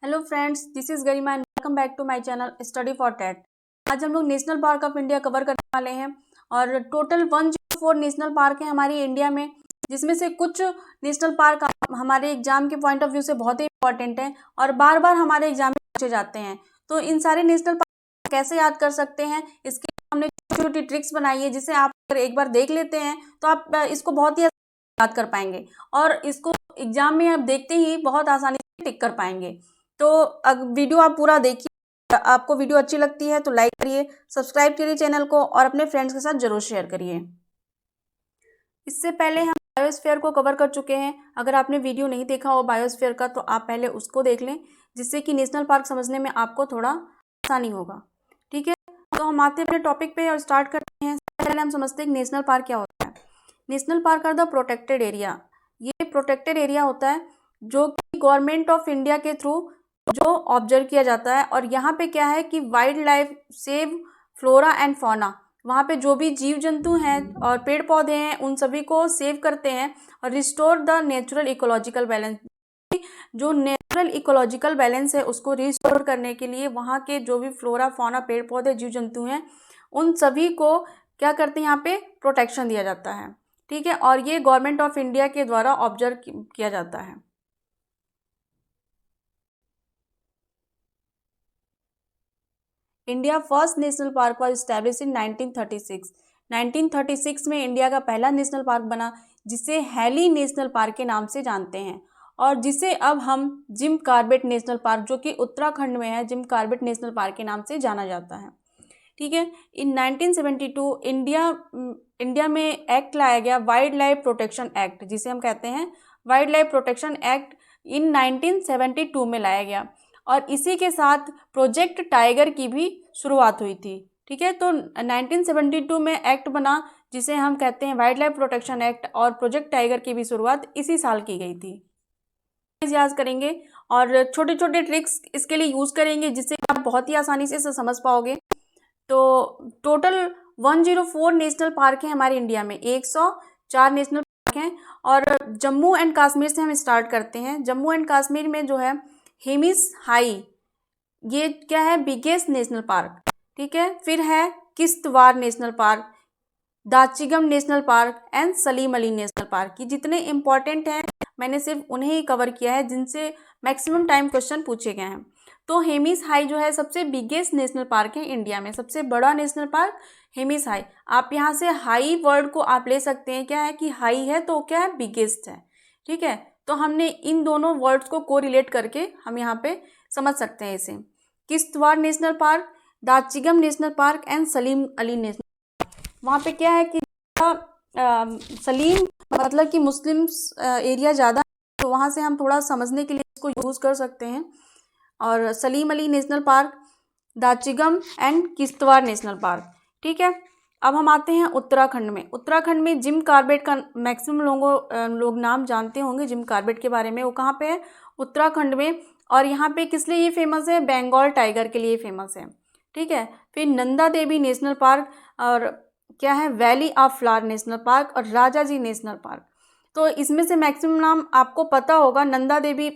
Hello friends, this is Garima and welcome back to my channel study for TET. आज हम लोग national park of India cover करने वाले हैं और टोटल 104 नेशनल पार्क हैं हमारी इंडिया में, जिसमें से कुछ नेशनल पार्क हमारे एग्जाम के पॉइंट ऑफ व्यू से बहुत ही इंपॉर्टेंट हैं और बार बार हमारे एग्जाम में पूछे जाते हैं। तो इन सारे नेशनल पार्क कैसे याद कर सकते हैं, इसके लिए हमने छोटी छोटी ट्रिक्स बनाई है, जिसे आप अगर एक बार देख लेते हैं तो आप इसको बहुत ही याद कर पाएंगे और इसको एग्जाम में आप देखते ही बहुत आसानी से टिक कर पाएंगे। तो वीडियो आप पूरा देखिए। आपको वीडियो अच्छी लगती है तो लाइक करिए, सब्सक्राइब करिए चैनल को और अपने फ्रेंड्स के साथ जरूर शेयर करिए। इससे पहले हम बायोस्फीयर को कवर कर चुके हैं। अगर आपने वीडियो नहीं देखा हो बायोस्फीयर का तो आप पहले उसको देख लें, जिससे कि नेशनल पार्क समझने में आपको थोड़ा आसानी होगा। ठीक है, तो हम आते हैं अपने टॉपिक पे और स्टार्ट करते हैं। पहले हम समझते हैं कि नेशनल पार्क क्या होता है। National park are the protected area. ये प्रोटेक्टेड एरिया होता है जो कि गवर्नमेंट ऑफ इंडिया के थ्रू जो ऑब्जर्व किया जाता है। और यहाँ पे क्या है कि wild life save flora and fauna, वहाँ पे जो भी जीव जंतु हैं और पेड़ पौधे हैं उन सभी को सेव करते हैं और restore the natural ecological balance. जो नेचुरल इकोलॉजिकल बैलेंस है उसको रिस्टोर करने के लिए वहाँ के जो भी फ्लोरा फौना पेड़ पौधे जीव जंतु हैं उन सभी को क्या करते हैं, यहाँ पे प्रोटेक्शन दिया जाता है। ठीक है, और ये गवर्नमेंट ऑफ इंडिया के द्वारा ऑब्जर्व किया जाता है। India first national park was establish in 1936। 1936 में इंडिया का पहला नेशनल पार्क बना, जिसे हैली नेशनल पार्क के नाम से जानते हैं और जिसे अब हम जिम कॉर्बेट नेशनल पार्क, जो कि उत्तराखंड में है, जिम कॉर्बेट नेशनल पार्क के नाम से जाना जाता है। ठीक है, इन 1972 इंडिया में एक्ट लाया गया, वाइल्ड लाइफ प्रोटेक्शन एक्ट, जिसे हम कहते हैं वाइल्ड लाइफ प्रोटेक्शन एक्ट, इन 1972 में लाया गया और इसी के साथ प्रोजेक्ट टाइगर की भी शुरुआत हुई थी। ठीक है, तो 1972 में एक्ट बना जिसे हम कहते हैं वाइल्ड लाइफ प्रोटेक्शन एक्ट, और प्रोजेक्ट टाइगर की भी शुरुआत इसी साल की गई थी। याद करेंगे और छोटे छोटे ट्रिक्स इसके लिए यूज़ करेंगे, जिससे आप बहुत ही आसानी से समझ पाओगे। तो टोटल 104 नेशनल पार्क हैं हमारे इंडिया में, 104 नेशनल पार्क हैं। और जम्मू एंड कश्मीर से हम स्टार्ट करते हैं। जम्मू एंड कश्मीर में जो है हेमिस हाई, ये क्या है, बिगेस्ट नेशनल पार्क। ठीक है, फिर है Kishtwar national park, Dachigam national park and Salim Ali national park. ये जितने इंपॉर्टेंट हैं मैंने सिर्फ उन्हें ही कवर किया है जिनसे मैक्सिमम टाइम क्वेश्चन पूछे गए हैं। तो हेमिस हाई जो है सबसे बिगेस्ट नेशनल पार्क है इंडिया में, सबसे बड़ा नेशनल पार्क हेमिस हाई। आप यहाँ से हाई वर्ड को आप ले सकते हैं, क्या है कि हाई है तो क्या है, बिगेस्ट है। ठीक है, तो हमने इन दोनों वर्ड्स को कोरिलेट करके हम यहाँ पे समझ सकते हैं इसे। Kishtwar national park, Dachigam national park and Salim Ali national. वहाँ पे क्या है कि सलीम मतलब कि मुस्लिम्स एरिया ज़्यादा, तो वहाँ से हम थोड़ा समझने के लिए इसको यूज़ कर सकते हैं। और Salim Ali national park, Dachigam and Kishtwar national park. ठीक है, अब हम आते हैं उत्तराखंड में। उत्तराखंड में जिम कॉर्बेट का मैक्सिमम लोग नाम जानते होंगे जिम कॉर्बेट के बारे में। वो कहाँ पे है, उत्तराखंड में। और यहाँ पे किस लिए ये फेमस है, बंगाल टाइगर के लिए फेमस है। ठीक है, फिर नंदा देवी नेशनल पार्क, और क्या है, valley of flower national park और राजाजी नेशनल पार्क। तो इसमें से मैक्सिमम नाम आपको पता होगा। नंदा देवी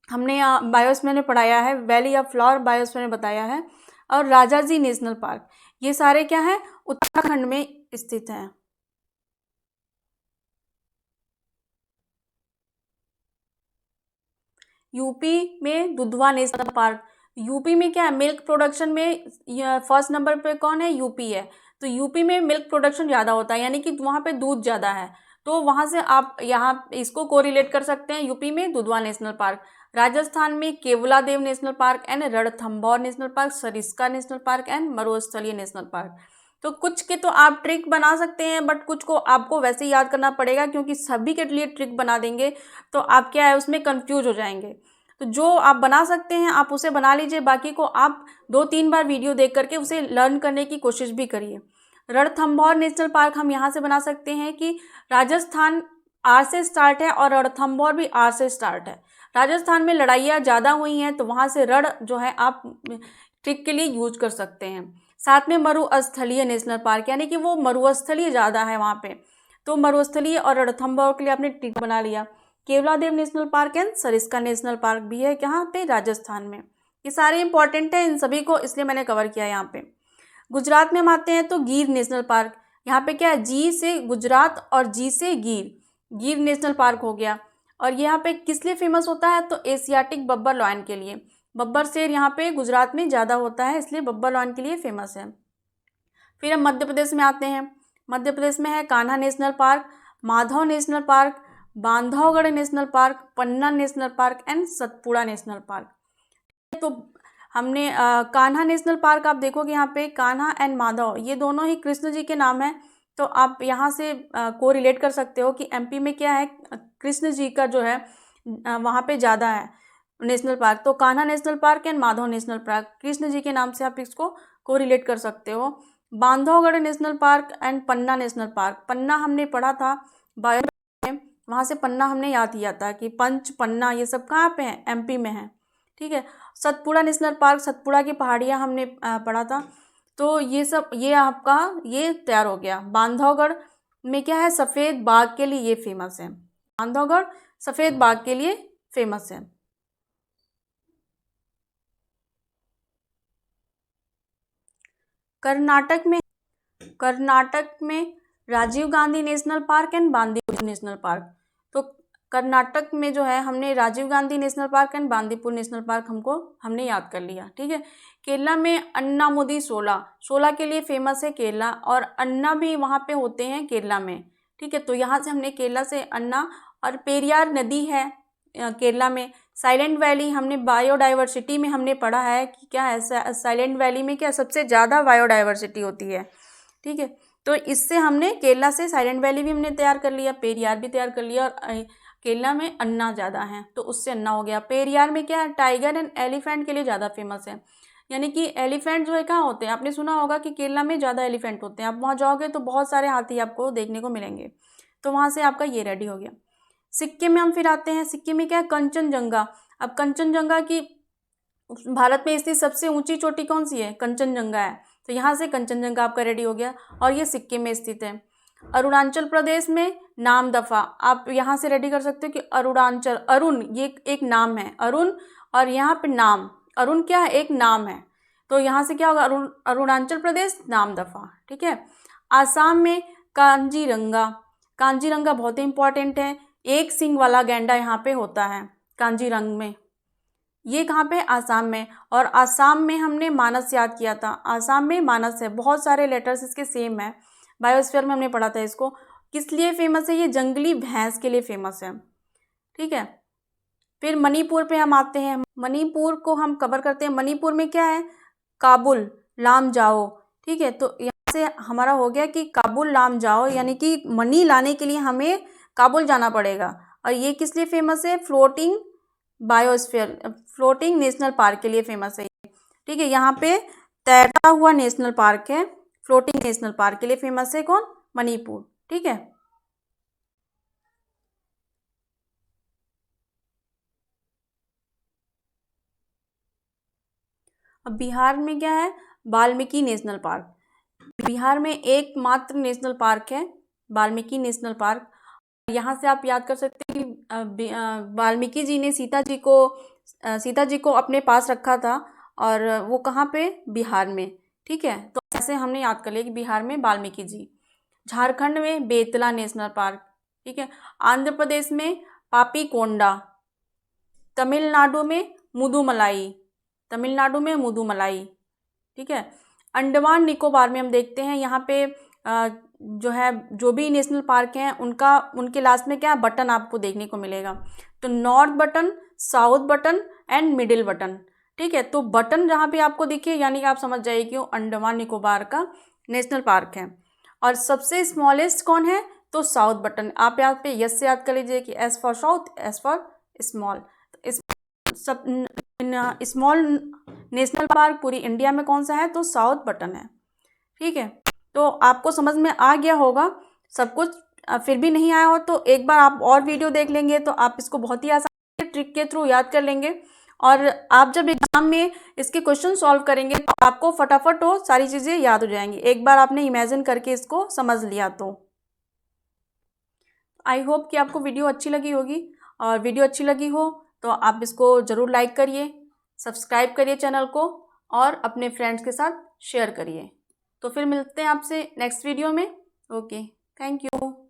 हमने बायोस्फीयर में पढ़ाया है, वैली ऑफ फ्लावर बायोस्फीयर में बताया है, और राजाजी नेशनल पार्क, ये सारे क्या है, उत्तराखंड में स्थित हैं। यूपी में दुधवा नेशनल पार्क। यूपी में क्या है, मिल्क प्रोडक्शन में फर्स्ट नंबर पे कौन है, यूपी है। तो यूपी में मिल्क प्रोडक्शन ज़्यादा होता है, यानी कि वहाँ पे दूध ज़्यादा है, तो वहाँ से आप यहाँ इसको कोरिलेट कर सकते हैं। यूपी में दुधवा नेशनल पार्क। राजस्थान में Keoladeo national park and Ranthambore national park, Sariska national park and मरुस्थलीय नेशनल पार्क। तो कुछ के तो आप ट्रिक बना सकते हैं, बट कुछ को आपको वैसे ही याद करना पड़ेगा, क्योंकि सभी के लिए ट्रिक बना देंगे तो आप क्या है उसमें कंफ्यूज हो जाएंगे। तो जो आप बना सकते हैं आप उसे बना लीजिए, बाकी को आप 2-3 बार वीडियो देख करके उसे लर्न करने की कोशिश भी करिए। रणथंभौर नेशनल पार्क हम यहाँ से बना सकते हैं कि राजस्थान आर से स्टार्ट है और रणथंभौर भी आर से स्टार्ट है। राजस्थान में लड़ाइयाँ ज़्यादा हुई हैं तो वहाँ से रण जो है आप ट्रिक के लिए यूज कर सकते हैं। साथ में मरुस्थलीय नेशनल पार्क, यानी कि वो मरुस्थलीय ज़्यादा है वहाँ पे, तो मरुस्थलीय और रणथंभौर के लिए आपने ट्रिक बना लिया। Keoladeo national park and Sariska national park भी है यहाँ पे राजस्थान में। ये सारे इंपॉर्टेंट हैं, इन सभी को इसलिए मैंने कवर किया यहाँ पे। गुजरात में हम आते हैं तो गिर नेशनल पार्क, यहाँ पे क्या है, जी से गुजरात और जी से गिर नेशनल पार्क हो गया। और यहाँ पे किस लिए फेमस होता है, तो एशियाटिक बब्बर लॉयन के लिए। बब्बर शेर यहाँ पे गुजरात में ज़्यादा होता है, इसलिए बब्बर लॉयन के लिए फेमस है। फिर हम मध्य प्रदेश में आते हैं। मध्य प्रदेश में है Kanha national park, Madhav national park, Bandhavgarh national park, Panna national park and Satpura national park. तो हमने कान्हा नेशनल पार्क आप देखोगे यहाँ पे कान्हा एंड माधव ये दोनों ही कृष्ण जी के नाम हैं, तो आप यहाँ से को रिलेट कर सकते हो कि एमपी में क्या है, कृष्ण जी का जो है वहाँ पे ज़्यादा है नेशनल पार्क। तो Kanha national park and Madhav national park Krishna ji के नाम से आप इसको को रिलेट कर सकते हो। Bandhavgarh national park and Panna national park, Panna हमने पढ़ा था बायो में, वहाँ से पन्ना हमने याद किया था कि पंच पन्ना ये सब कहाँ पे हैं, एमपी में है। ठीक है, सतपुड़ा नेशनल पार्क, सतपुड़ा की पहाड़ियाँ हमने पढ़ा था। तो ये सब ये आपका ये तैयार हो गया। बांधवगढ़ में क्या है, सफ़ेद बाघ के लिए ये फेमस है। बांधवगढ़ सफ़ेद बाघ के लिए फेमस है। कर्नाटक में Rajiv Gandhi national park and Bandipur national park. तो कर्नाटक में जो है हमने Rajiv Gandhi national park and Bandipur national park हमने याद कर लिया। ठीक है, केरला में अन्नामुदी शोला के लिए फेमस है केरला, और अन्ना भी वहाँ पे होते हैं केरला में। ठीक है, तो यहाँ से हमने केरला से अन्ना, और पेरियार नदी है केरला में। साइलेंट वैली हमने बायोडाइवर्सिटी में हमने पढ़ा है कि क्या है, साइलेंट वैली में क्या सबसे ज़्यादा बायोडाइवर्सिटी होती है। ठीक है, तो इससे हमने केरला से साइलेंट वैली भी हमने तैयार कर लिया, पेरियार भी तैयार कर लिया, और केरला में अन्ना ज़्यादा है तो उससे अन्ना हो गया। पेरियार में क्या है, टाइगर एंड एलिफेंट के लिए ज़्यादा फेमस है, यानी कि एलिफेंट जो है कहाँ होते हैं, आपने सुना होगा कि केरला में ज़्यादा एलिफेंट होते हैं। आप वहाँ जाओगे तो बहुत सारे हाथी आपको देखने को मिलेंगे, तो वहाँ से आपका ये रेडी हो गया। सिक्किम में हम फिर आते हैं। सिक्किम में क्या है, कंचनजंगा। अब कंचनजंगा की भारत में स्थित सबसे ऊंची चोटी कौन सी है, कंचनजंगा है, तो यहाँ से कंचनजंगा आपका रेडी हो गया, और ये सिक्किम में स्थित है। अरुणाचल प्रदेश में नामदफा, आप यहाँ से रेडी कर सकते हो कि अरुणाचल, अरुण ये एक नाम है, अरुण, और यहाँ पे नाम, अरुण क्या है, एक नाम है, तो यहाँ से क्या होगा, अरुणाचल प्रदेश नामदफा। ठीक है, आसाम में कांजीरंगा बहुत ही इंपॉर्टेंट है, एक सींग वाला गैंडा यहाँ पे होता है कांजीरंग में, ये कहाँ पे, आसाम में। और आसाम में हमने मानस याद किया था, आसाम में मानस है, बहुत सारे लेटर्स इसके सेम है, बायोस्फीयर में हमने पढ़ा था इसको। किस लिए फेमस है, ये जंगली भैंस के लिए फेमस है। ठीक है, फिर मणिपुर पे हम आते हैं, मणिपुर को हम कवर करते हैं। मणिपुर में क्या है, काबुल लामजाओ। ठीक है, तो यहाँ से हमारा हो गया कि काबुल लामजाओ, यानी कि मनी लाने के लिए हमें काबुल जाना पड़ेगा। और ये किस लिए फेमस है, फ्लोटिंग नेशनल पार्क के लिए फेमस है। ठीक है, यहाँ पे तैरता हुआ नेशनल पार्क है, फ्लोटिंग नेशनल पार्क के लिए फेमस है कौन, मणिपुर। ठीक है, अब बिहार में क्या है, वाल्मीकि नेशनल पार्क। बिहार में एकमात्र नेशनल पार्क है वाल्मीकि नेशनल पार्क। यहाँ से आप याद कर सकते हैं कि वाल्मीकि जी ने सीता जी को अपने पास रखा था, और वो कहाँ पे, बिहार में। ठीक है, तो ऐसे हमने याद कर लिया कि बिहार में वाल्मीकि जी। झारखंड में बेतला नेशनल पार्क। ठीक है, आंध्र प्रदेश में पापीकोंडा, तमिलनाडु में मुदुमलाई। ठीक है, अंडमान निकोबार में हम देखते हैं यहाँ पे जो है, जो भी नेशनल पार्क हैं उनके लास्ट में क्या बटन आपको देखने को मिलेगा, तो north button, south button and middle button. ठीक है, तो बटन जहाँ पे आपको दिखे यानी कि आप समझ जाइए कि वो अंडमान निकोबार का नेशनल पार्क है। और सबसे स्मॉलेस्ट कौन है, तो साउथ बटन। आप यहाँ पे यस से याद कर लीजिए कि S for south, S for small. Small national park पूरी इंडिया में कौन सा है, तो साउथ बटन है। ठीक है, तो आपको समझ में आ गया होगा सब कुछ। फिर भी नहीं आया हो तो एक बार आप और वीडियो देख लेंगे तो आप इसको बहुत ही आसान ट्रिक के थ्रू याद कर लेंगे, और आप जब एग्जाम में इसके क्वेश्चन सॉल्व करेंगे तो आपको फटाफट वो सारी चीज़ें याद हो जाएंगी, एक बार आपने इमेजिन करके इसको समझ लिया तो। आई होप कि आपको वीडियो अच्छी लगी होगी, और वीडियो अच्छी लगी हो तो आप इसको ज़रूर लाइक करिए, सब्सक्राइब करिए चैनल को और अपने फ्रेंड्स के साथ शेयर करिए। तो फिर मिलते हैं आपसे नेक्स्ट वीडियो में। Okay, thank you.